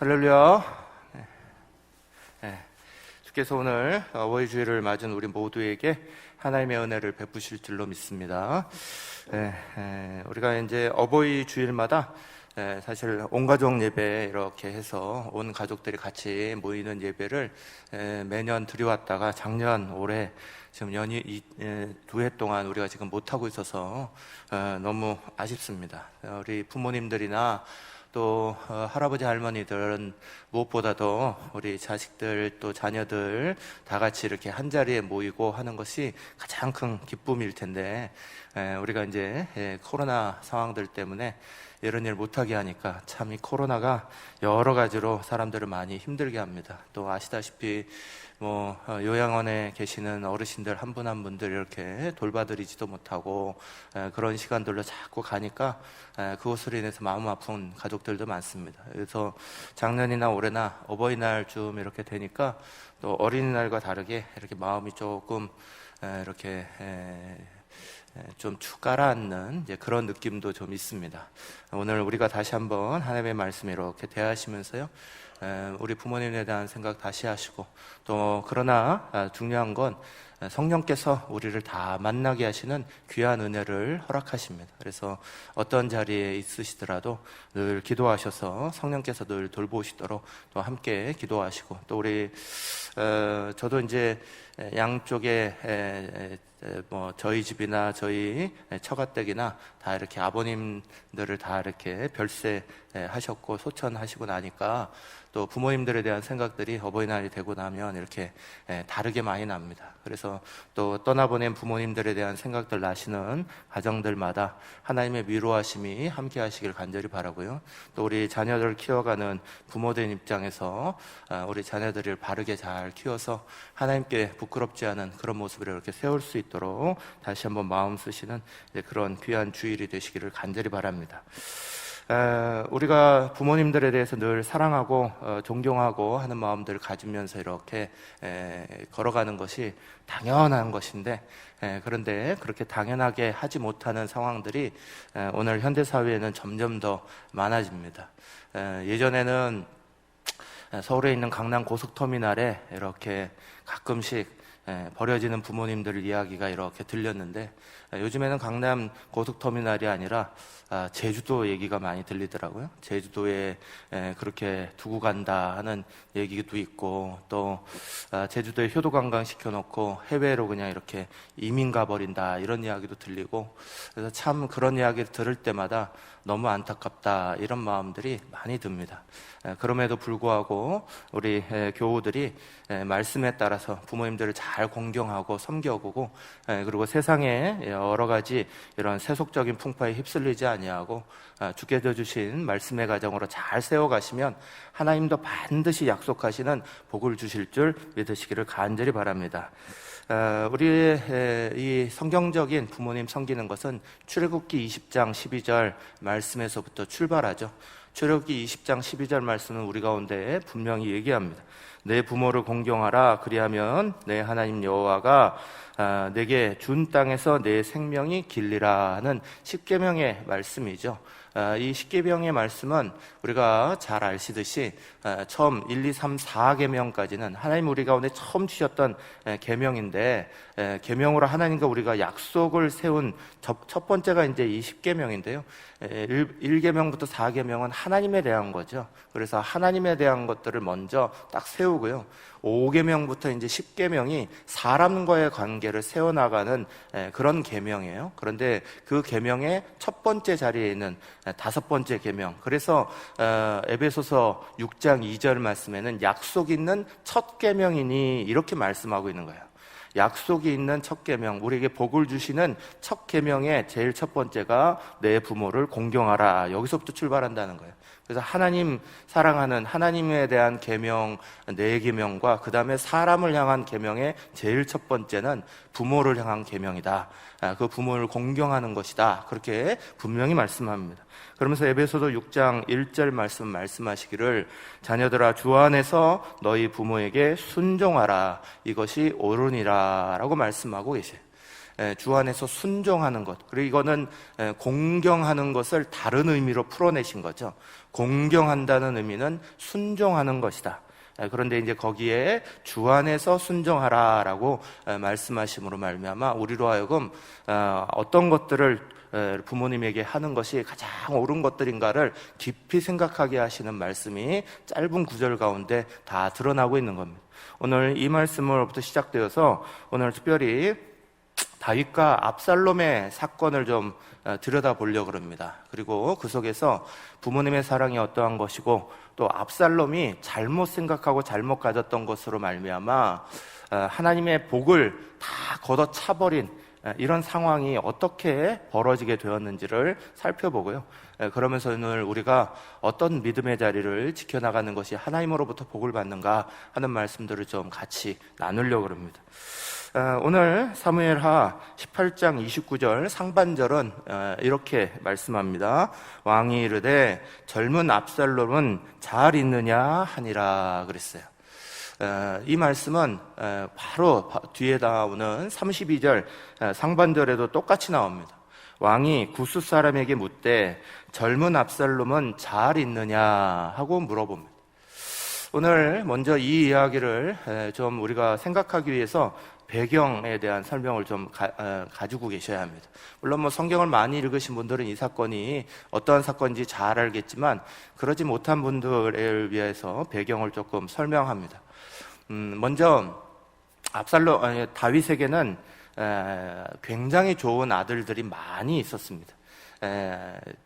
할렐루야. 주께서 오늘 어버이 주일을 맞은 우리 모두에게 하나님의 은혜를 베푸실 줄로 믿습니다. 우리가 이제 어버이 주일마다 사실 온 가족 예배 이렇게 해서 온 가족들이 같이 모이는 예배를 매년 드려왔다가 작년 올해 지금 두 해 동안 우리가 지금 못하고 있어서 너무 아쉽습니다. 우리 부모님들이나 또 할아버지 할머니들은 무엇보다도 우리 자식들 또 자녀들 다 같이 이렇게 한 자리에 모이고 하는 것이 가장 큰 기쁨일 텐데 우리가 이제 코로나 상황들 때문에 이런 일 못하게 하니까 참 이 코로나가 여러 가지로 사람들을 많이 힘들게 합니다. 또 아시다시피 요양원에 계시는 어르신들 한 분 한 분들 이렇게 돌봐드리지도 못하고 그런 시간들로 자꾸 가니까 그것으로 인해서 마음 아픈 가족들도 많습니다. 그래서 작년이나 올해나 어버이날쯤 이렇게 되니까 또 어린이날과 다르게 이렇게 마음이 조금 이렇게 좀 가라앉는 그런 느낌도 좀 있습니다. 오늘 우리가 다시 한번 하나님의 말씀 이렇게 대하시면서요, 우리 부모님에 대한 생각 다시 하시고, 또 그러나 중요한 건 성령께서 우리를 다 만나게 하시는 귀한 은혜를 허락하십니다. 그래서 어떤 자리에 있으시더라도 늘 기도하셔서 성령께서 늘 돌보시도록 또 함께 기도하시고, 또 우리 저도 이제 양쪽에 저희 집이나 저희 처가댁이나 다 이렇게 아버님들을 다 이렇게 별세하셨고 소천하시고 나니까 또 부모님들에 대한 생각들이 어버이날이 되고 나면 이렇게 다르게 많이 납니다. 그래서 또 떠나보낸 부모님들에 대한 생각들 나시는 가정들마다 하나님의 위로하심이 함께 하시길 간절히 바라고요. 또 우리 자녀들을 키워가는 부모된 입장에서 우리 자녀들을 바르게 잘 키워서 하나님께 부끄럽지 않은 그런 모습을 이렇게 세울 수 있도록 다시 한번 마음 쓰시는 그런 귀한 주일이 되시기를 간절히 바랍니다. 우리가 부모님들에 대해서 늘 사랑하고 존경하고 하는 마음들을 가지면서 이렇게 걸어가는 것이 당연한 것인데, 그런데 그렇게 당연하게 하지 못하는 상황들이 오늘 현대사회에는 점점 더 많아집니다. 예전에는 서울에 있는 강남 고속터미널에 이렇게 가끔씩 버려지는 부모님들 이야기가 이렇게 들렸는데, 요즘에는 강남 고속터미널이 아니라 제주도 얘기가 많이 들리더라고요. 제주도에 그렇게 두고 간다 하는 얘기도 있고, 또 제주도에 효도관광 시켜놓고 해외로 그냥 이렇게 이민 가버린다 이런 이야기도 들리고, 그래서 참 그런 이야기를 들을 때마다 너무 안타깝다 이런 마음들이 많이 듭니다. 그럼에도 불구하고 우리 교우들이 말씀에 따라서 부모님들을 잘 공경하고 섬겨보고, 그리고 세상에 여러 가지 이런 세속적인 풍파에 휩쓸리지 아니하고 주께서 주신 말씀의 가정으로 잘 세워가시면 하나님도 반드시 약속하시는 복을 주실 줄 믿으시기를 간절히 바랍니다. 우리의 이 성경적인 부모님 섬기는 것은 출애굽기 20장 12절 말씀에서부터 출발하죠. 출애굽기 20장 12절 말씀은 우리 가운데 분명히 얘기합니다. 내 부모를 공경하라, 그리하면 내 하나님 여호와가 내게 준 땅에서 내 생명이 길리라 하는 십계명의 말씀이죠. 이 십계명의 말씀은 우리가 잘 아시듯이 처음 1, 2, 3, 4계명까지는 하나님 우리 가운데 처음 주셨던 계명인데, 계명으로 하나님과 우리가 약속을 세운 첫 번째가 이제 이 십계명인데요. 1계명부터 4계명은 하나님에 대한 거죠. 그래서 하나님에 대한 것들을 먼저 딱 세우고요. 5계명부터 이제 10계명이 사람과의 관계를 세워나가는 그런 계명이에요. 그런데 그 계명의 첫 번째 자리에 있는 5번째 계명, 그래서 에베소서 6장 2절 말씀에는 약속 있는 첫 계명이니 이렇게 말씀하고 있는 거예요. 약속이 있는 첫 계명, 우리에게 복을 주시는 첫 계명의 제일 첫 번째가 내 부모를 공경하라, 여기서부터 출발한다는 거예요. 그래서 하나님 사랑하는 하나님에 대한 계명, 네 계명과 그 다음에 사람을 향한 계명의 제일 첫 번째는 부모를 향한 계명이다. 그 부모를 공경하는 것이다. 그렇게 분명히 말씀합니다. 그러면서 에베소서 6장 1절 말씀하시기를 자녀들아 주 안에서 너희 부모에게 순종하라, 이것이 옳으니라 라고 말씀하고 계세요. 주 안에서 순종하는 것, 그리고 이거는 공경하는 것을 다른 의미로 풀어내신 거죠. 공경한다는 의미는 순종하는 것이다. 그런데 이제 거기에 주 안에서 순종하라라고 말씀하심으로 말미암아 우리로 하여금 어떤 것들을 부모님에게 하는 것이 가장 옳은 것들인가를 깊이 생각하게 하시는 말씀이 짧은 구절 가운데 다 드러나고 있는 겁니다. 오늘 이 말씀으로부터 시작되어서 오늘 특별히 다윗과 압살롬의 사건을 좀 들여다보려고 합니다. 그리고 그 속에서 부모님의 사랑이 어떠한 것이고 또 압살롬이 잘못 생각하고 잘못 가졌던 것으로 말미암아 하나님의 복을 다 걷어차버린 이런 상황이 어떻게 벌어지게 되었는지를 살펴보고요. 그러면서 오늘 우리가 어떤 믿음의 자리를 지켜나가는 것이 하나님으로부터 복을 받는가 하는 말씀들을 좀 같이 나누려고 합니다. 오늘 사무엘하 18장 29절 상반절은 이렇게 말씀합니다. 왕이 이르되 젊은 압살롬은 잘 있느냐 하니라 그랬어요. 이 말씀은 바로 뒤에 나오는 32절 상반절에도 똑같이 나옵니다. 왕이 구스 사람에게 묻되 젊은 압살롬은 잘 있느냐 하고 물어봅니다. 오늘 먼저 이 이야기를 좀 우리가 생각하기 위해서 배경에 대한 설명을 좀 가지고 계셔야 합니다. 물론 성경을 많이 읽으신 분들은 이 사건이 어떠한 사건인지 잘 알겠지만 그러지 못한 분들을 위해서 배경을 조금 설명합니다. 먼저 다윗에게는 굉장히 좋은 아들들이 많이 있었습니다.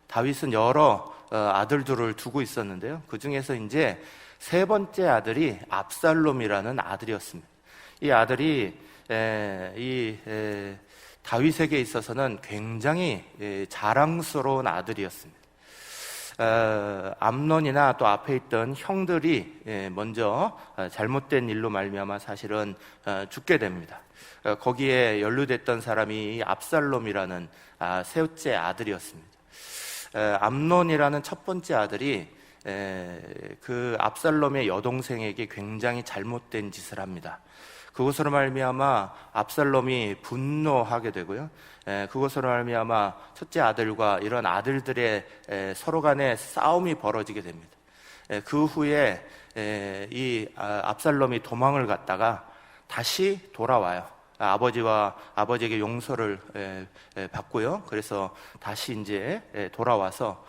다윗은 여러 아들들을 두고 있었는데요. 그 중에서 이제 세 번째 아들이 압살롬이라는 아들이었습니다. 이 아들이 다윗에게 있어서는 굉장히 자랑스러운 아들이었습니다. 암논이나 또 앞에 있던 형들이 먼저 잘못된 일로 말미암아 사실은 죽게 됩니다. 거기에 연루됐던 사람이 압살롬이라는 셋째 아들이었습니다. 암논이라는 첫 번째 아들이 그 압살롬의 여동생에게 굉장히 잘못된 짓을 합니다. 그것으로 말미암아 압살롬이 분노하게 되고요. 그것으로 말미암아 첫째 아들과 이런 아들들의 서로 간의 싸움이 벌어지게 됩니다. 그 후에 이 압살롬이 도망을 갔다가 다시 돌아와요. 아버지에게 용서를 받고요. 그래서 다시 이제 돌아와서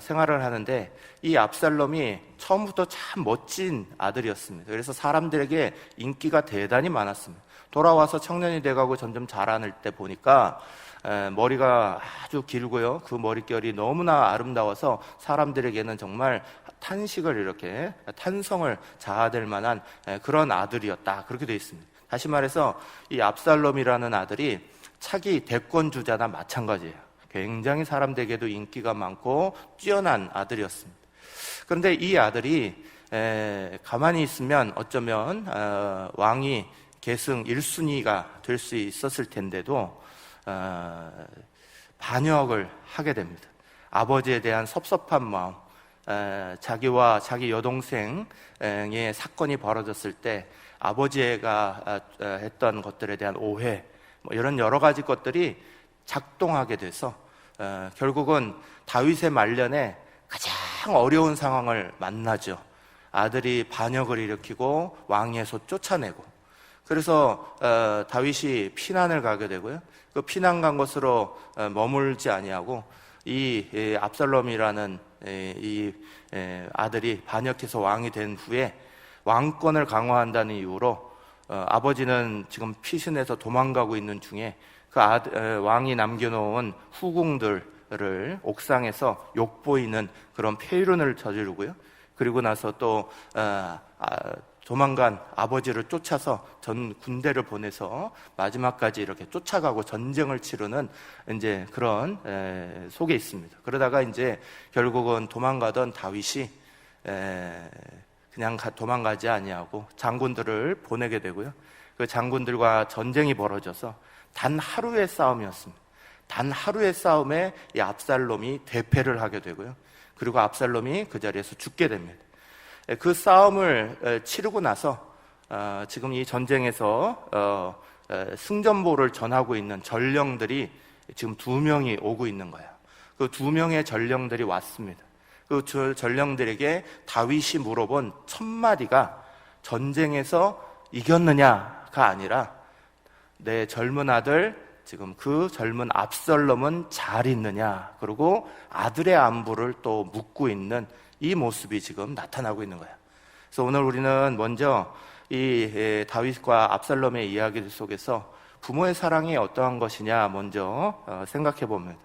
생활을 하는데 이 압살롬이 처음부터 참 멋진 아들이었습니다. 그래서 사람들에게 인기가 대단히 많았습니다. 돌아와서 청년이 돼가고 점점 자라날 때 보니까 머리가 아주 길고요. 그 머릿결이 너무나 아름다워서 사람들에게는 정말 탄성을 자아댈 만한 그런 아들이었다. 그렇게 되어 있습니다. 다시 말해서 이 압살롬이라는 아들이 차기 대권주자나 마찬가지예요. 굉장히 사람들에게도 인기가 많고 뛰어난 아들이었습니다. 그런데 이 아들이 가만히 있으면 어쩌면 왕이 계승 1순위가 될 수 있었을 텐데도 반역을 하게 됩니다. 아버지에 대한 섭섭한 마음, 자기와 자기 여동생의 사건이 벌어졌을 때 아버지가 했던 것들에 대한 오해, 이런 여러 가지 것들이 작동하게 돼서 결국은 다윗의 말년에 가장 어려운 상황을 만나죠. 아들이 반역을 일으키고 왕에서 쫓아내고, 그래서 다윗이 피난을 가게 되고요. 그 피난 간 곳으로 머물지 아니하고 이 압살롬이라는 이 아들이 반역해서 왕이 된 후에 왕권을 강화한다는 이유로 아버지는 지금 피신해서 도망가고 있는 중에 그 왕이 남겨놓은 후궁들을 옥상에서 욕보이는 그런 폐륜을 저지르고요. 그리고 나서 또 도망간 아버지를 쫓아서 전 군대를 보내서 마지막까지 이렇게 쫓아가고 전쟁을 치르는 이제 그런 속에 있습니다. 그러다가 이제 결국은 도망가던 다윗이 그냥 도망가지 아니하고 장군들을 보내게 되고요. 그 장군들과 전쟁이 벌어져서 단 하루의 싸움이었습니다. 단 하루의 싸움에 이 압살롬이 대패를 하게 되고요. 그리고 압살롬이 그 자리에서 죽게 됩니다. 그 싸움을 치르고 나서 지금 이 전쟁에서 승전보를 전하고 있는 전령들이 지금 2명이 오고 있는 거예요. 그 2명의 전령들이 왔습니다. 그 전령들에게 다윗이 물어본 첫 마디가 전쟁에서 이겼느냐가 아니라 내 젊은 아들, 지금 그 젊은 압살롬은 잘 있느냐, 그리고 아들의 안부를 또 묻고 있는 이 모습이 지금 나타나고 있는 거예요. 그래서 오늘 우리는 먼저 이 다윗과 압살롬의 이야기 속에서 부모의 사랑이 어떠한 것이냐 먼저 생각해 보면,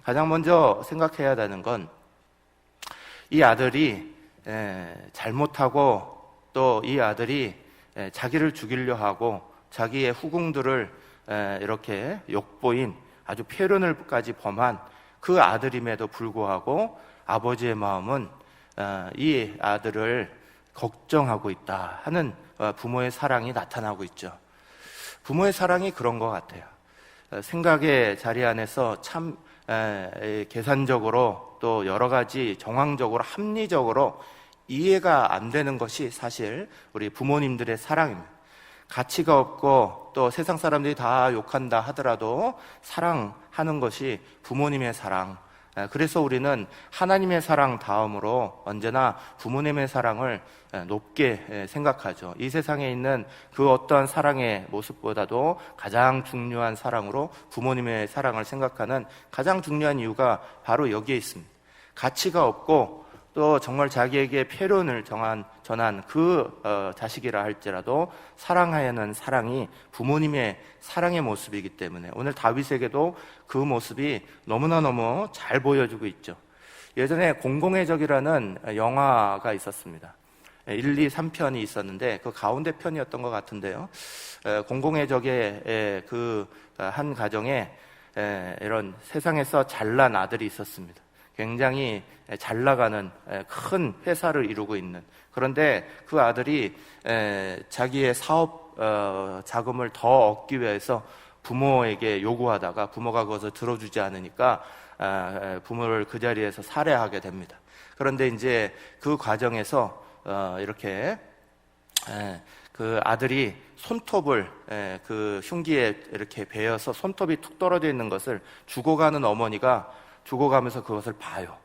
가장 먼저 생각해야 되는 건 이 아들이 잘못하고 또 이 아들이 자기를 죽이려 하고 자기의 후궁들을 이렇게 욕보인 아주 폐륜을까지 범한 그 아들임에도 불구하고 아버지의 마음은 이 아들을 걱정하고 있다 하는 부모의 사랑이 나타나고 있죠. 부모의 사랑이 그런 것 같아요. 생각의 자리 안에서 참 계산적으로 또 여러 가지 정황적으로 합리적으로 이해가 안 되는 것이 사실 우리 부모님들의 사랑입니다. 가치가 없고 또 세상 사람들이 다 욕한다 하더라도 사랑하는 것이 부모님의 사랑. 그래서 우리는 하나님의 사랑 다음으로 언제나 부모님의 사랑을 높게 생각하죠. 이 세상에 있는 그 어떠한 사랑의 모습보다도 가장 중요한 사랑으로 부모님의 사랑을 생각하는 가장 중요한 이유가 바로 여기에 있습니다. 가치가 없고 또 정말 자기에게 폐륜을 전한 그 자식이라 할지라도 사랑하는 사랑이 부모님의 사랑의 모습이기 때문에 오늘 다윗에게도 그 모습이 너무나 잘 보여주고 있죠. 예전에 공공의 적이라는 영화가 있었습니다. 1, 2, 3편이 있었는데 그 가운데 편이었던 것 같은데요. 공공의 적의 그 한 가정에 이런 세상에서 잘난 아들이 있었습니다. 굉장히 잘 나가는 큰 회사를 이루고 있는, 그런데 그 아들이 자기의 사업 자금을 더 얻기 위해서 부모에게 요구하다가 부모가 그것을 들어주지 않으니까 부모를 그 자리에서 살해하게 됩니다. 그런데 이제 그 과정에서 이렇게 그 아들이 손톱을 그 흉기에 이렇게 베어서 손톱이 툭 떨어져 있는 것을 죽어가는 어머니가 죽어가면서 그것을 봐요.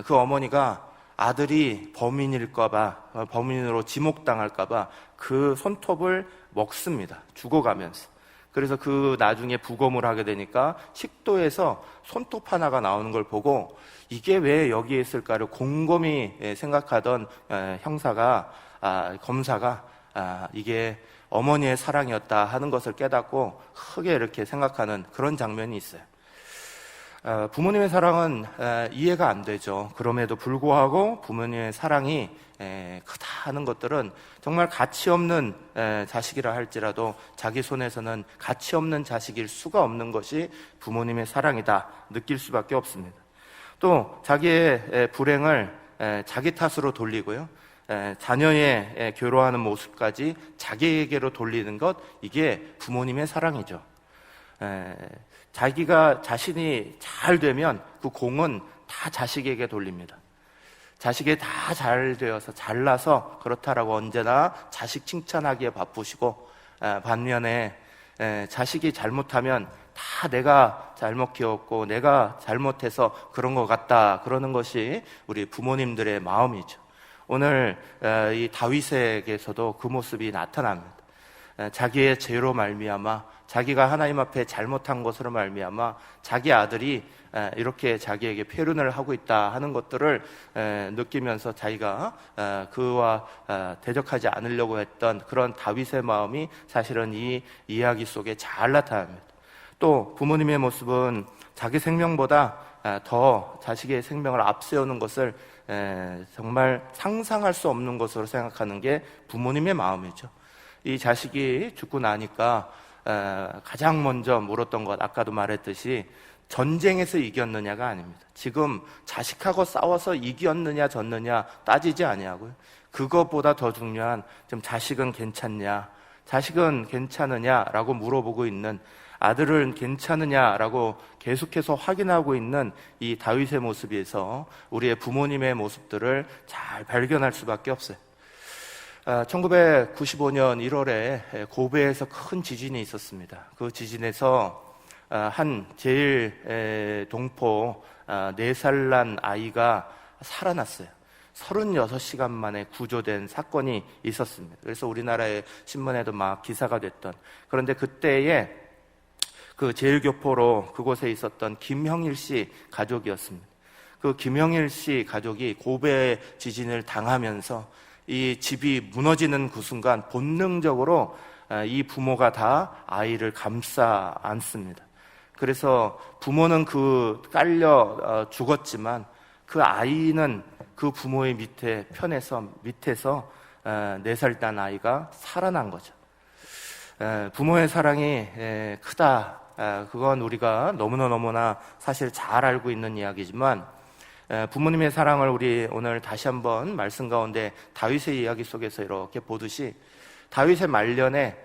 그 어머니가 아들이 범인일까봐, 범인으로 지목당할까봐 그 손톱을 먹습니다. 죽어가면서. 그래서 그 나중에 부검을 하게 되니까 식도에서 손톱 하나가 나오는 걸 보고 이게 왜 여기에 있을까를 곰곰이 생각하던 검사가 이게 어머니의 사랑이었다 하는 것을 깨닫고 크게 이렇게 생각하는 그런 장면이 있어요. 부모님의 사랑은 이해가 안 되죠. 그럼에도 불구하고 부모님의 사랑이 크다 하는 것들은 정말 가치 없는 자식이라 할지라도 자기 손에서는 가치 없는 자식일 수가 없는 것이 부모님의 사랑이다 느낄 수밖에 없습니다. 또 자기의 불행을 자기 탓으로 돌리고요, 자녀의 괴로워하는 모습까지 자기에게로 돌리는 것, 이게 부모님의 사랑이죠. 자신이 잘 되면 그 공은 다 자식에게 돌립니다. 자식이 다 잘 되어서 잘나서 그렇다라고 언제나 자식 칭찬하기에 바쁘시고, 반면에 자식이 잘못하면 다 내가 잘못 키웠고 내가 잘못해서 그런 것 같다 그러는 것이 우리 부모님들의 마음이죠. 오늘 이 다윗에게서도 그 모습이 나타납니다. 자기의 죄로 말미암아, 자기가 하나님 앞에 잘못한 것으로 말미암아 자기 아들이 이렇게 자기에게 폐륜을 하고 있다 하는 것들을 느끼면서 자기가 그와 대적하지 않으려고 했던 그런 다윗의 마음이 사실은 이 이야기 속에 잘 나타납니다. 또 부모님의 모습은 자기 생명보다 더 자식의 생명을 앞세우는 것을 정말 상상할 수 없는 것으로 생각하는 게 부모님의 마음이죠. 이 자식이 죽고 나니까 가장 먼저 물었던 것, 아까도 말했듯이 전쟁에서 이겼느냐가 아닙니다. 지금 자식하고 싸워서 이겼느냐 졌느냐 따지지 아니하고요, 그것보다 더 중요한 좀 자식은 괜찮냐, 자식은 괜찮으냐라고 물어보고 있는, 아들은 괜찮으냐라고 계속해서 확인하고 있는 이 다윗의 모습에서 우리의 부모님의 모습들을 잘 발견할 수밖에 없어요. 1995년 1월에 고베에서 큰 지진이 있었습니다. 그 지진에서 한 제일 동포 4살 난 아이가 살아났어요. 36시간 만에 구조된 사건이 있었습니다. 그래서 우리나라의 신문에도 막 기사가 됐던, 그런데 그때에 그 제일교포로 그곳에 있었던 김형일 씨 가족이었습니다. 그 김형일 씨 가족이 고베 지진을 당하면서 이 집이 무너지는 그 순간 본능적으로 이 부모가 다 아이를 감싸 안습니다. 그래서 부모는 깔려 죽었지만 그 아이는 그 부모의 밑에서 4살 딴 아이가 살아난 거죠. 부모의 사랑이 크다. 그건 우리가 너무나 사실 잘 알고 있는 이야기지만, 부모님의 사랑을 우리 오늘 다시 한번 말씀 가운데 다윗의 이야기 속에서 이렇게 보듯이, 다윗의 말년에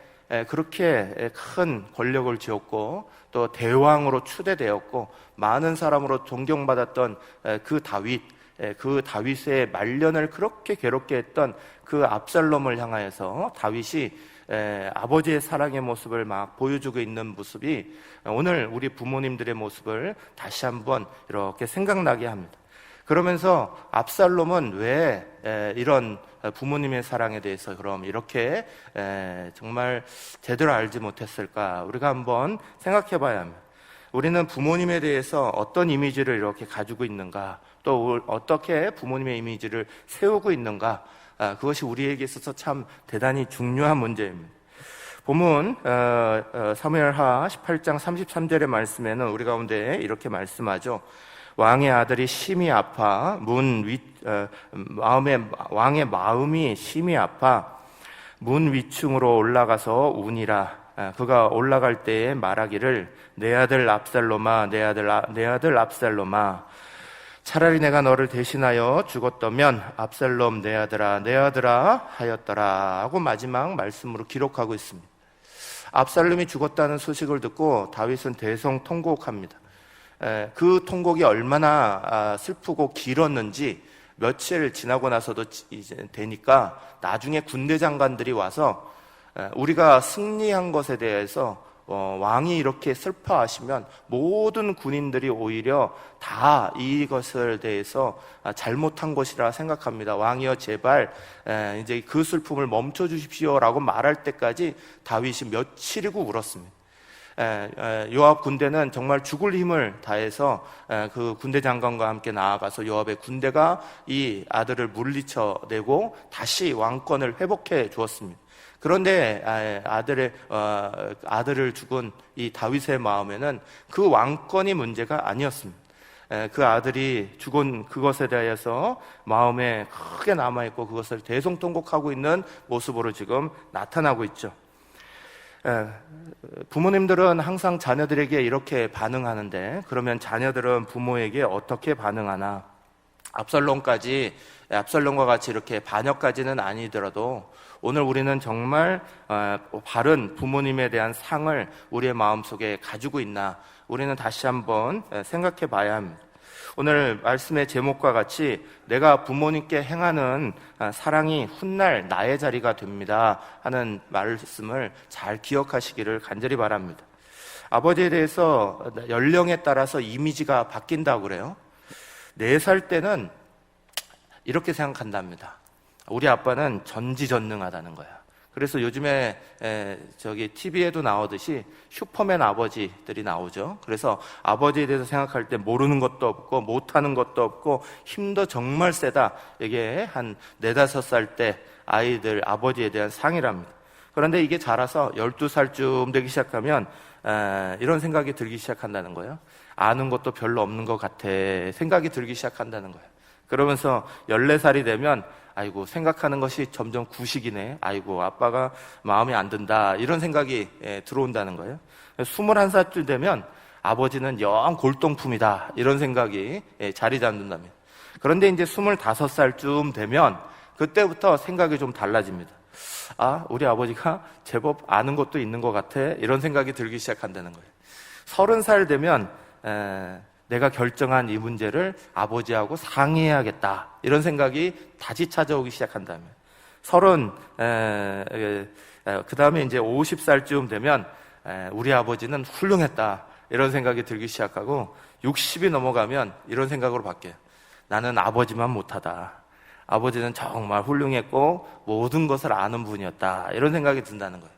그렇게 큰 권력을 쥐었고 또 대왕으로 추대되었고 많은 사람으로 존경받았던 그 다윗의 말년을 그렇게 괴롭게 했던 그 압살롬을 향하여서 다윗이 아버지의 사랑의 모습을 막 보여주고 있는 모습이 오늘 우리 부모님들의 모습을 다시 한번 이렇게 생각나게 합니다. 그러면서 압살롬은 왜 이런 부모님의 사랑에 대해서 그럼 이렇게 정말 제대로 알지 못했을까? 우리가 한번 생각해 봐야 합니다. 우리는 부모님에 대해서 어떤 이미지를 이렇게 가지고 있는가, 또 어떻게 부모님의 이미지를 세우고 있는가, 그것이 우리에게 있어서 참 대단히 중요한 문제입니다. 본문 사무엘하 18장 33절의 말씀에는 우리 가운데 이렇게 말씀하죠. 왕의 아들이 심히 아파 왕의 마음이 심히 아파 문 위층으로 올라가서 우니라. 그가 올라갈 때에 말하기를 내 아들 압살롬아, 내 아들 압살롬아, 차라리 내가 너를 대신하여 죽었다면 압살롬 내 아들아 하였더라 하고 마지막 말씀으로 기록하고 있습니다. 압살롬이 죽었다는 소식을 듣고 다윗은 대성통곡합니다. 그 통곡이 얼마나 슬프고 길었는지 며칠 지나고 나서도 이제 되니까 나중에 군대 장관들이 와서 우리가 승리한 것에 대해서 왕이 이렇게 슬퍼하시면 모든 군인들이 오히려 다 이것을 대해서 잘못한 것이라 생각합니다. 왕이여 제발 이제 그 슬픔을 멈춰 주십시오라고 말할 때까지 다윗이 며칠이고 울었습니다. 요압 군대는 정말 죽을 힘을 다해서 그 군대 장관과 함께 나아가서 요압의 군대가 이 아들을 물리쳐내고 다시 왕권을 회복해 주었습니다. 그런데 아들을 죽은 이 다윗의 마음에는 그 왕권이 문제가 아니었습니다. 그 아들이 죽은 그것에 대해서 마음에 크게 남아있고 그것을 대성통곡하고 있는 모습으로 지금 나타나고 있죠. 부모님들은 항상 자녀들에게 이렇게 반응하는데, 그러면 자녀들은 부모에게 어떻게 반응하나? 압살롬과 같이 이렇게 반역까지는 아니더라도 오늘 우리는 정말 바른 부모님에 대한 상을 우리의 마음속에 가지고 있나, 우리는 다시 한번 생각해 봐야 합니다. 오늘 말씀의 제목과 같이 내가 부모님께 행하는 사랑이 훗날 나의 자리가 됩니다 하는 말씀을 잘 기억하시기를 간절히 바랍니다. 아버지에 대해서 연령에 따라서 이미지가 바뀐다고 그래요. 4살 때는 이렇게 생각한답니다. 우리 아빠는 전지전능하다는 거야. 그래서 요즘에 TV에도 나오듯이 슈퍼맨 아버지들이 나오죠. 그래서 아버지에 대해서 생각할 때 모르는 것도 없고 못하는 것도 없고 힘도 정말 세다. 이게 한 4-5살 때 아이들 아버지에 대한 상이랍니다. 그런데 이게 자라서 12살쯤 되기 시작하면 이런 생각이 들기 시작한다는 거예요. 아는 것도 별로 없는 것 같아 생각이 들기 시작한다는 거예요. 그러면서 14살이 되면 아이고 생각하는 것이 점점 구식이네, 아이고 아빠가 마음에 안 든다, 이런 생각이 들어온다는 거예요. 21살쯤 되면 아버지는 영 골동품이다, 이런 생각이 자리 잡는답니다. 그런데 이제 25살쯤 되면 그때부터 생각이 좀 달라집니다. 우리 아버지가 제법 아는 것도 있는 것 같아, 이런 생각이 들기 시작한다는 거예요. 30살 되면 내가 결정한 이 문제를 아버지하고 상의해야겠다, 이런 생각이 다시 찾아오기 시작한다면, 그 다음에 이제 50살쯤 되면 우리 아버지는 훌륭했다, 이런 생각이 들기 시작하고 60이 넘어가면 이런 생각으로 바뀌어요. 나는 아버지만 못하다. 아버지는 정말 훌륭했고 모든 것을 아는 분이었다. 이런 생각이 든다는 거예요.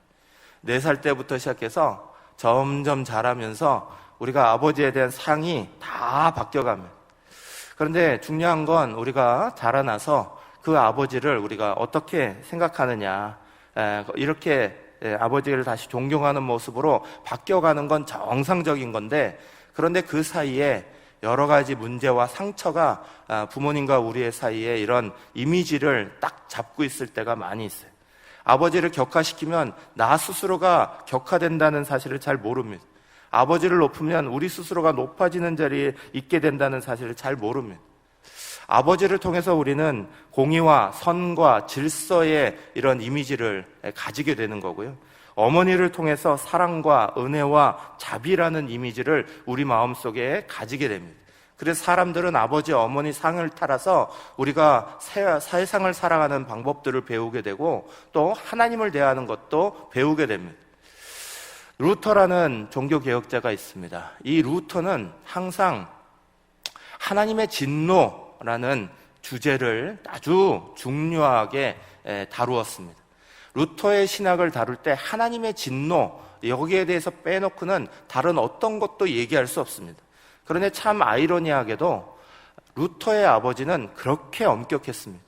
4살 때부터 시작해서 점점 자라면서 우리가 아버지에 대한 상이 다 바뀌어갑니다. 그런데 중요한 건 우리가 자라나서 그 아버지를 우리가 어떻게 생각하느냐, 이렇게 아버지를 다시 존경하는 모습으로 바뀌어가는 건 정상적인 건데, 그런데 그 사이에 여러 가지 문제와 상처가 부모님과 우리의 사이에 이런 이미지를 딱 잡고 있을 때가 많이 있어요. 아버지를 격화시키면 나 스스로가 격화된다는 사실을 잘 모릅니다. 아버지를 높으면 우리 스스로가 높아지는 자리에 있게 된다는 사실을 잘 모릅니다. 아버지를 통해서 우리는 공의와 선과 질서의 이런 이미지를 가지게 되는 거고요. 어머니를 통해서 사랑과 은혜와 자비라는 이미지를 우리 마음속에 가지게 됩니다. 그래서 사람들은 아버지, 어머니 상을 따라서 우리가 세상을 살아가는 방법들을 배우게 되고 또 하나님을 대하는 것도 배우게 됩니다. 루터라는 종교개혁자가 있습니다. 이 루터는 항상 하나님의 진노라는 주제를 아주 중요하게 다루었습니다. 루터의 신학을 다룰 때 하나님의 진노, 여기에 대해서 빼놓고는 다른 어떤 것도 얘기할 수 없습니다. 그런데 참 아이러니하게도 루터의 아버지는 그렇게 엄격했습니다.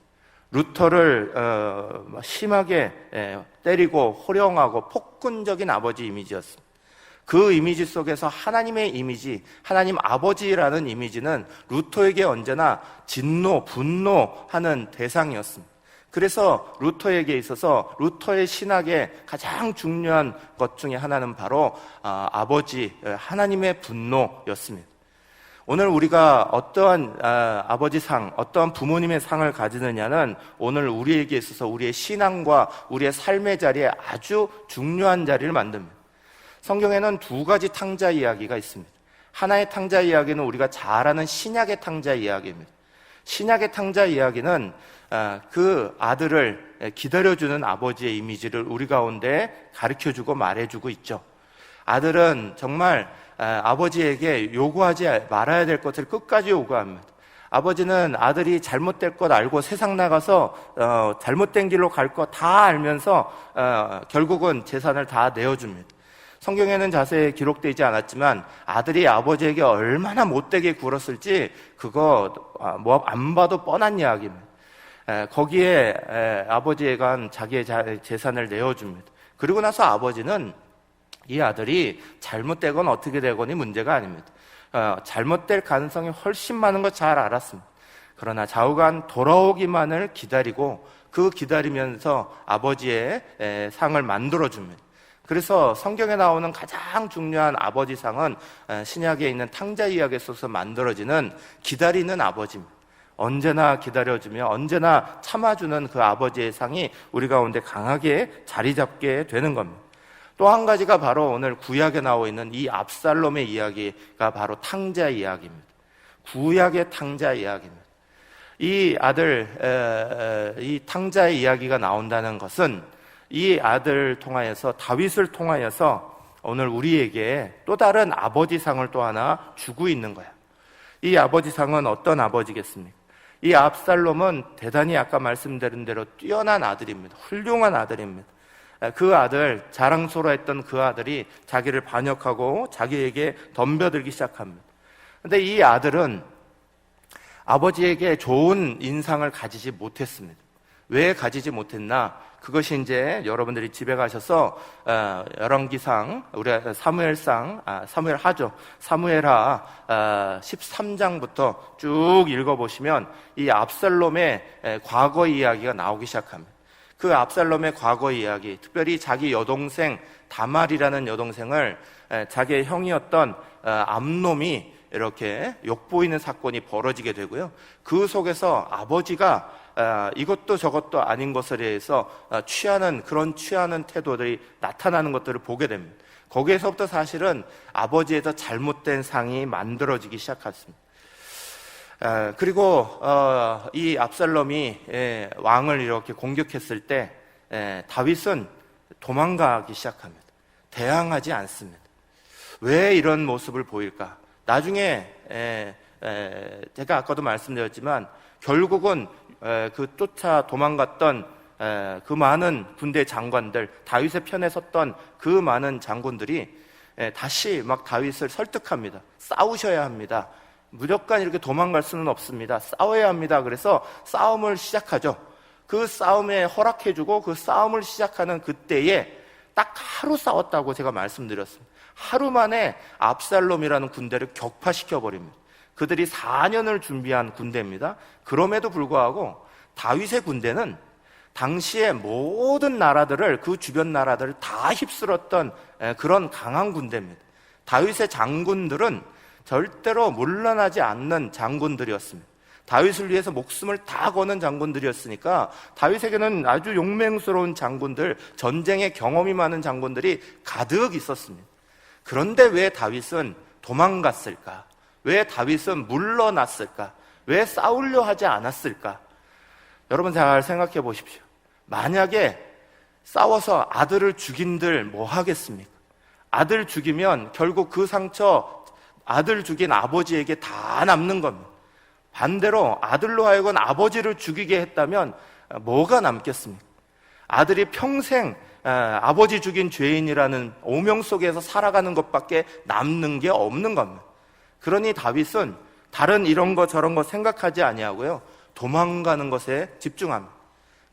루터를 심하게 때리고 호령하고 폭군적인 아버지 이미지였습니다. 그 이미지 속에서 하나님의 이미지, 하나님 아버지라는 이미지는 루터에게 언제나 진노, 분노하는 대상이었습니다. 그래서 루터에게 있어서 루터의 신학의 가장 중요한 것 중에 하나는 바로 아버지, 하나님의 분노였습니다. 오늘 우리가 어떠한 아버지 상, 어떠한 부모님의 상을 가지느냐는 오늘 우리에게 있어서 우리의 신앙과 우리의 삶의 자리에 아주 중요한 자리를 만듭니다. 성경에는 2가지 탕자 이야기가 있습니다. 하나의 탕자 이야기는 우리가 잘 아는 신약의 탕자 이야기입니다. 신약의 탕자 이야기는 그 아들을 기다려주는 아버지의 이미지를 우리 가운데 가르쳐주고 말해주고 있죠. 아들은 정말 아버지에게 요구하지 말아야 될 것을 끝까지 요구합니다. 아버지는 아들이 잘못될 것 알고 세상 나가서 잘못된 길로 갈 거 다 알면서 결국은 재산을 다 내어줍니다. 성경에는 자세히 기록되지 않았지만 아들이 아버지에게 얼마나 못되게 굴었을지 그거 뭐 안 봐도 뻔한 이야기입니다. 거기에 아버지가 자기의 재산을 내어줍니다. 그리고 나서 아버지는 이 아들이 잘못되건 어떻게 되건이 문제가 아닙니다. 잘못될 가능성이 훨씬 많은 거 잘 알았습니다. 그러나 좌우간 돌아오기만을 기다리고 그 기다리면서 아버지의 상을 만들어줍니다. 그래서 성경에 나오는 가장 중요한 아버지 상은 신약에 있는 탕자 이야기에 있어서 만들어지는 기다리는 아버지입니다. 언제나 기다려주며 언제나 참아주는 그 아버지의 상이 우리 가운데 강하게 자리 잡게 되는 겁니다. 또 한 가지가 바로 오늘 구약에 나와 있는 이 압살롬의 이야기가 바로 탕자 이야기입니다. 구약의 탕자 이야기입니다. 이 아들, 이 탕자의 이야기가 나온다는 것은 이 아들 통하여서 다윗을 통하여서 오늘 우리에게 또 다른 아버지상을 또 하나 주고 있는 거야. 이 아버지상은 어떤 아버지겠습니까? 이 압살롬은 대단히 아까 말씀드린 대로 뛰어난 아들입니다. 훌륭한 아들입니다. 그 아들, 자랑스러워했던 그 아들이 자기를 반역하고 자기에게 덤벼들기 시작합니다. 그런데 이 아들은 아버지에게 좋은 인상을 가지지 못했습니다. 왜 가지지 못했나? 그것이 이제 여러분들이 집에 가셔서 열왕기상, 우리 사무엘하죠. 사무엘하 13장부터 쭉 읽어보시면 이 압살롬의 과거 이야기가 나오기 시작합니다. 그 압살롬의 과거 이야기, 특별히 자기 여동생 다말이라는 여동생을 자기의 형이었던 암놈이 이렇게 욕보이는 사건이 벌어지게 되고요. 그 속에서 아버지가 이것도 저것도 아닌 것에 대해서 취하는 태도들이 나타나는 것들을 보게 됩니다. 거기에서부터 사실은 아버지에서 잘못된 상이 만들어지기 시작했습니다. 그리고 이 압살롬이 왕을 이렇게 공격했을 때 다윗은 도망가기 시작합니다. 대항하지 않습니다. 왜 이런 모습을 보일까? 나중에 제가 아까도 말씀드렸지만 결국은 그 쫓아 도망갔던 그 많은 군대 장관들, 다윗의 편에 섰던 그 많은 장군들이 다시 막 다윗을 설득합니다. 싸우셔야 합니다. 무조건 이렇게 도망갈 수는 없습니다. 싸워야 합니다. 그래서 싸움을 시작하죠. 그 싸움에 허락해주고 그 싸움을 시작하는 그때에 딱 하루 싸웠다고 제가 말씀드렸습니다. 하루 만에 압살롬이라는 군대를 격파시켜버립니다. 그들이 4년을 준비한 군대입니다. 그럼에도 불구하고 다윗의 군대는 당시에 모든 나라들을, 그 주변 나라들을 다 휩쓸었던 그런 강한 군대입니다. 다윗의 장군들은 절대로 물러나지 않는 장군들이었습니다. 다윗을 위해서 목숨을 다 거는 장군들이었으니까 다윗에게는 아주 용맹스러운 장군들, 전쟁의 경험이 많은 장군들이 가득 있었습니다. 그런데 왜 다윗은 도망갔을까? 왜 다윗은 물러났을까? 왜 싸우려 하지 않았을까? 여러분 잘 생각해 보십시오. 만약에 싸워서 아들을 죽인들 뭐 하겠습니까? 아들 죽이면 결국 그 상처 아들 죽인 아버지에게 다 남는 겁니다. 반대로 아들로 하여금 아버지를 죽이게 했다면 뭐가 남겠습니까? 아들이 평생 아버지 죽인 죄인이라는 오명 속에서 살아가는 것밖에 남는 게 없는 겁니다. 그러니 다윗은 다른 이런 거 저런 거 생각하지 아니하고요, 도망가는 것에 집중합니다.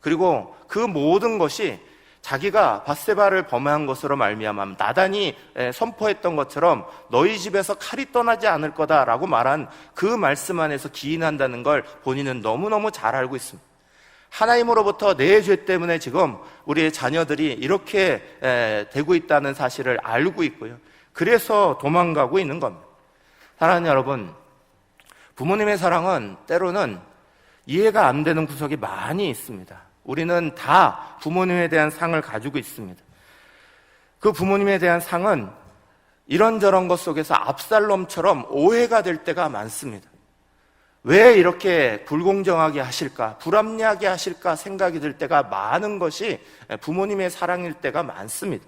그리고 그 모든 것이 자기가 밧세바를 범한 것으로 말미암아 나단이 선포했던 것처럼 너희 집에서 칼이 떠나지 않을 거다라고 말한 그 말씀 안에서 기인한다는 걸 본인은 너무너무 잘 알고 있습니다. 하나님으로부터 내 죄 때문에 지금 우리의 자녀들이 이렇게 되고 있다는 사실을 알고 있고요, 그래서 도망가고 있는 겁니다. 사랑하는 여러분, 부모님의 사랑은 때로는 이해가 안 되는 구석이 많이 있습니다. 우리는 다 부모님에 대한 상을 가지고 있습니다. 그 부모님에 대한 상은 이런저런 것 속에서 압살롬처럼 오해가 될 때가 많습니다. 왜 이렇게 불공정하게 하실까, 불합리하게 하실까 생각이 들 때가 많은 것이 부모님의 사랑일 때가 많습니다.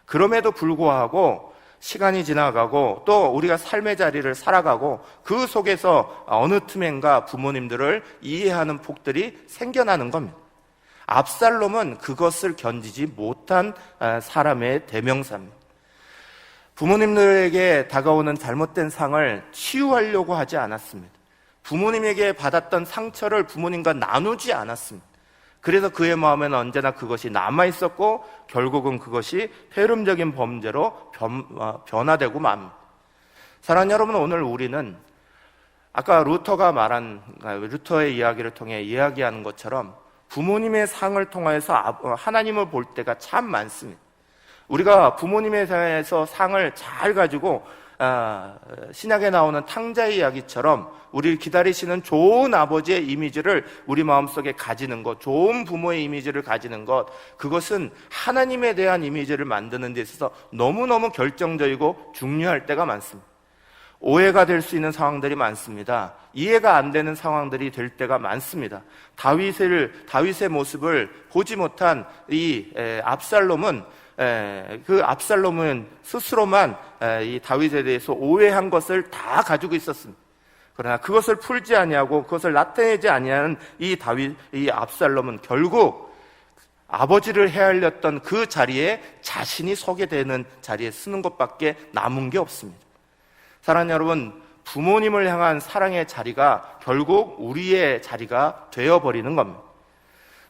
그럼에도 불구하고 시간이 지나가고 또 우리가 삶의 자리를 살아가고 그 속에서 어느 틈엔가 부모님들을 이해하는 폭들이 생겨나는 겁니다. 압살롬은 그것을 견디지 못한 사람의 대명사입니다. 부모님들에게 다가오는 잘못된 상을 치유하려고 하지 않았습니다. 부모님에게 받았던 상처를 부모님과 나누지 않았습니다. 그래서 그의 마음에는 언제나 그것이 남아있었고 결국은 그것이 폐렴적인 범죄로 변화되고 맙니다. 사랑하는 여러분, 오늘 우리는 아까 루터의 이야기를 통해 이야기하는 것처럼 부모님의 상을 통해서 하나님을 볼 때가 참 많습니다. 우리가 부모님에 대해서 상을 잘 가지고 신약에 나오는 탕자의 이야기처럼 우리를 기다리시는 좋은 아버지의 이미지를 우리 마음속에 가지는 것, 좋은 부모의 이미지를 가지는 것, 그것은 하나님에 대한 이미지를 만드는 데 있어서 너무너무 결정적이고 중요할 때가 많습니다. 오해가 될 수 있는 상황들이 많습니다. 이해가 안 되는 상황들이 될 때가 많습니다. 다윗의 모습을 보지 못한 이 압살롬은 스스로만 이 다윗에 대해서 오해한 것을 다 가지고 있었습니다. 그러나 그것을 풀지 아니하고 그것을 나타내지 아니하는 이 압살롬은 결국 아버지를 헤아렸던 그 자리에 자신이 서게 되는 자리에 쓰는 것밖에 남은 게 없습니다. 사랑하는 여러분, 부모님을 향한 사랑의 자리가 결국 우리의 자리가 되어버리는 겁니다.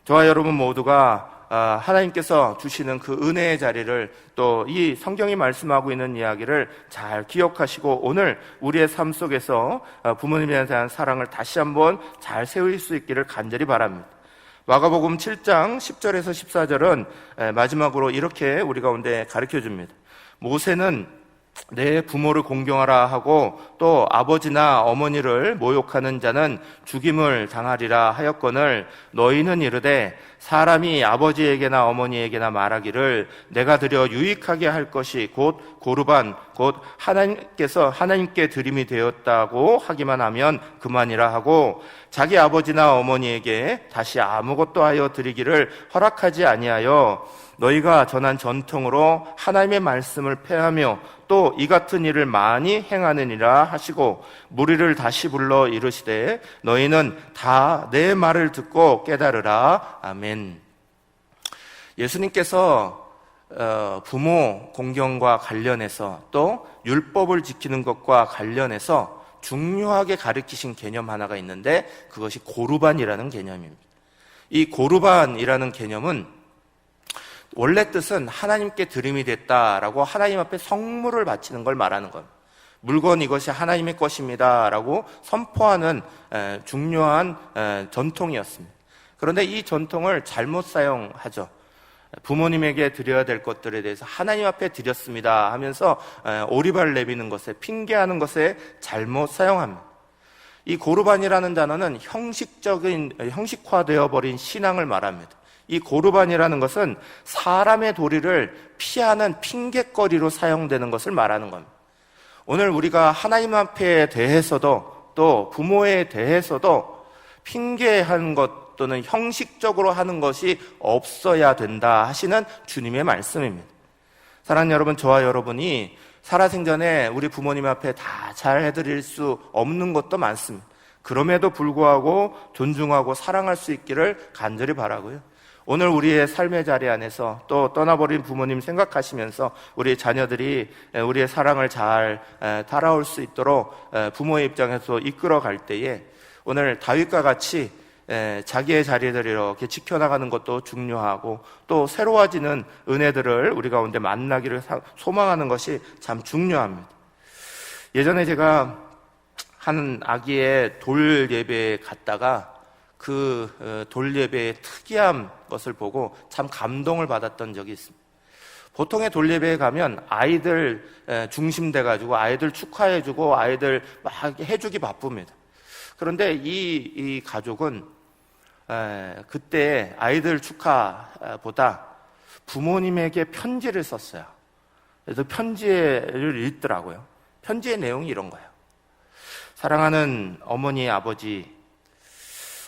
저와 여러분 모두가 하나님께서 주시는 그 은혜의 자리를, 또 이 성경이 말씀하고 있는 이야기를 잘 기억하시고 오늘 우리의 삶 속에서 부모님에 대한 사랑을 다시 한번 잘 세울 수 있기를 간절히 바랍니다. 마가복음 7장 10절에서 14절은 마지막으로 이렇게 우리 가운데 가르쳐줍니다. 모세는 내 부모를 공경하라 하고 또 아버지나 어머니를 모욕하는 자는 죽임을 당하리라 하였거늘 너희는 이르되 사람이 아버지에게나 어머니에게나 말하기를 내가 드려 유익하게 할 것이 곧 고르반 곧 하나님께 드림이 되었다고 하기만 하면 그만이라 하고 자기 아버지나 어머니에게 다시 아무것도 하여 드리기를 허락하지 아니하여 너희가 전한 전통으로 하나님의 말씀을 폐하며 또 이 같은 일을 많이 행하느니라 하시고 무리를 다시 불러 이르시되 너희는 다 내 말을 듣고 깨달으라. 아멘. 예수님께서 부모 공경과 관련해서 또 율법을 지키는 것과 관련해서 중요하게 가르치신 개념 하나가 있는데 그것이 고르반이라는 개념입니다. 이 고르반이라는 개념은 원래 뜻은 하나님께 드림이 됐다라고 하나님 앞에 성물을 바치는 걸 말하는 겁니다. 물건 이것이 하나님의 것입니다 라고 선포하는 중요한 전통이었습니다. 그런데 이 전통을 잘못 사용하죠. 부모님에게 드려야 될 것들에 대해서 하나님 앞에 드렸습니다 하면서 오리발 내미는 것에, 핑계하는 것에 잘못 사용합니다. 이 고르반이라는 단어는 형식화되어 버린 신앙을 말합니다. 이 고르반이라는 것은 사람의 도리를 피하는 핑계거리로 사용되는 것을 말하는 겁니다. 오늘 우리가 하나님 앞에 대해서도 또 부모에 대해서도 핑계하는 것 또는 형식적으로 하는 것이 없어야 된다 하시는 주님의 말씀입니다. 사랑하는 여러분, 저와 여러분이 살아생전에 우리 부모님 앞에 다 잘 해드릴 수 없는 것도 많습니다. 그럼에도 불구하고 존중하고 사랑할 수 있기를 간절히 바라고요. 오늘 우리의 삶의 자리 안에서 또 떠나버린 부모님 생각하시면서 우리 자녀들이 우리의 사랑을 잘 따라올 수 있도록 부모의 입장에서 이끌어갈 때에 오늘 다윗과 같이 자기의 자리를 이렇게 지켜나가는 것도 중요하고 또 새로워지는 은혜들을 우리 가운데 만나기를 소망하는 것이 참 중요합니다. 예전에 제가 한 아기의 돌 예배에 갔다가 그 돌 예배의 특이한 것을 보고 참 감동을 받았던 적이 있습니다. 보통의 돌 예배에 가면 아이들 중심돼 가지고 아이들 축하해주고 아이들 막 해주기 바쁩니다. 그런데 이 가족은 그때 아이들 축하보다 부모님에게 편지를 썼어요. 그래서 편지를 읽더라고요. 편지의 내용이 이런 거예요. 사랑하는 어머니, 아버지,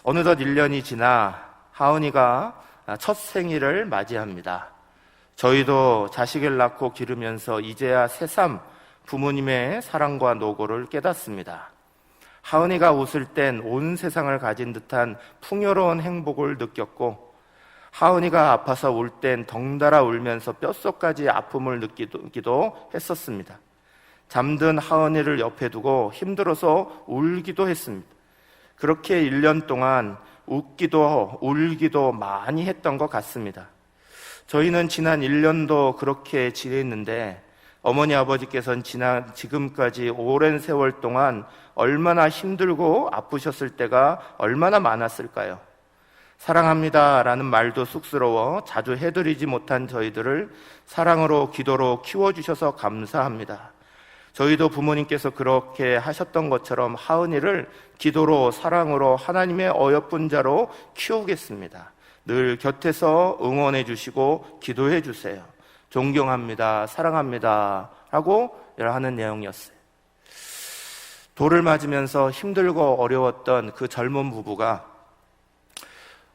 어느덧 1년이 지나 하은이가 첫 생일을 맞이합니다. 저희도 자식을 낳고 기르면서 이제야 새삼 부모님의 사랑과 노고를 깨닫습니다. 하은이가 웃을 땐 온 세상을 가진 듯한 풍요로운 행복을 느꼈고 하은이가 아파서 울 땐 덩달아 울면서 뼛속까지 아픔을 느끼기도 했었습니다. 잠든 하은이를 옆에 두고 힘들어서 울기도 했습니다. 그렇게 1년 동안 웃기도 울기도 많이 했던 것 같습니다. 저희는 지난 1년도 그렇게 지냈는데 어머니 아버지께서는 지금까지 오랜 세월 동안 얼마나 힘들고 아프셨을 때가 얼마나 많았을까요? 사랑합니다 라는 말도 쑥스러워 자주 해드리지 못한 저희들을 사랑으로 기도로 키워주셔서 감사합니다. 저희도 부모님께서 그렇게 하셨던 것처럼 하은이를 기도로 사랑으로 하나님의 어여쁜 자로 키우겠습니다. 늘 곁에서 응원해 주시고 기도해 주세요. 존경합니다. 사랑합니다. 라고 하는 내용이었어요. 돌을 맞으면서 힘들고 어려웠던 그 젊은 부부가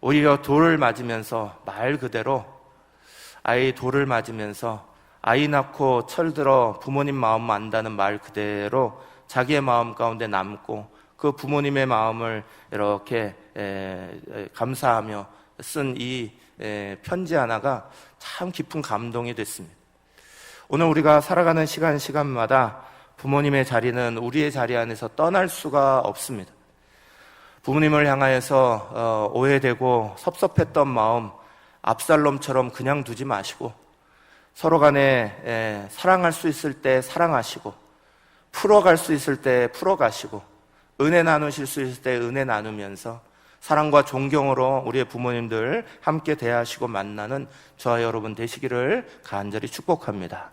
오히려 돌을 맞으면서 말 그대로 아이 돌을 맞으면서 아이 낳고 철들어 부모님 마음 안다는 말 그대로 자기의 마음 가운데 남고 그 부모님의 마음을 이렇게 감사하며 쓴 이 편지 하나가 참 깊은 감동이 됐습니다. 오늘 우리가 살아가는 시간마다 부모님의 자리는 우리의 자리 안에서 떠날 수가 없습니다. 부모님을 향하여서 오해되고 섭섭했던 마음 압살롬처럼 그냥 두지 마시고 서로 간에 사랑할 수 있을 때 사랑하시고 풀어갈 수 있을 때 풀어가시고 은혜 나누실 수 있을 때 은혜 나누면서 사랑과 존경으로 우리의 부모님들 함께 대하시고 만나는 저와 여러분 되시기를 간절히 축복합니다.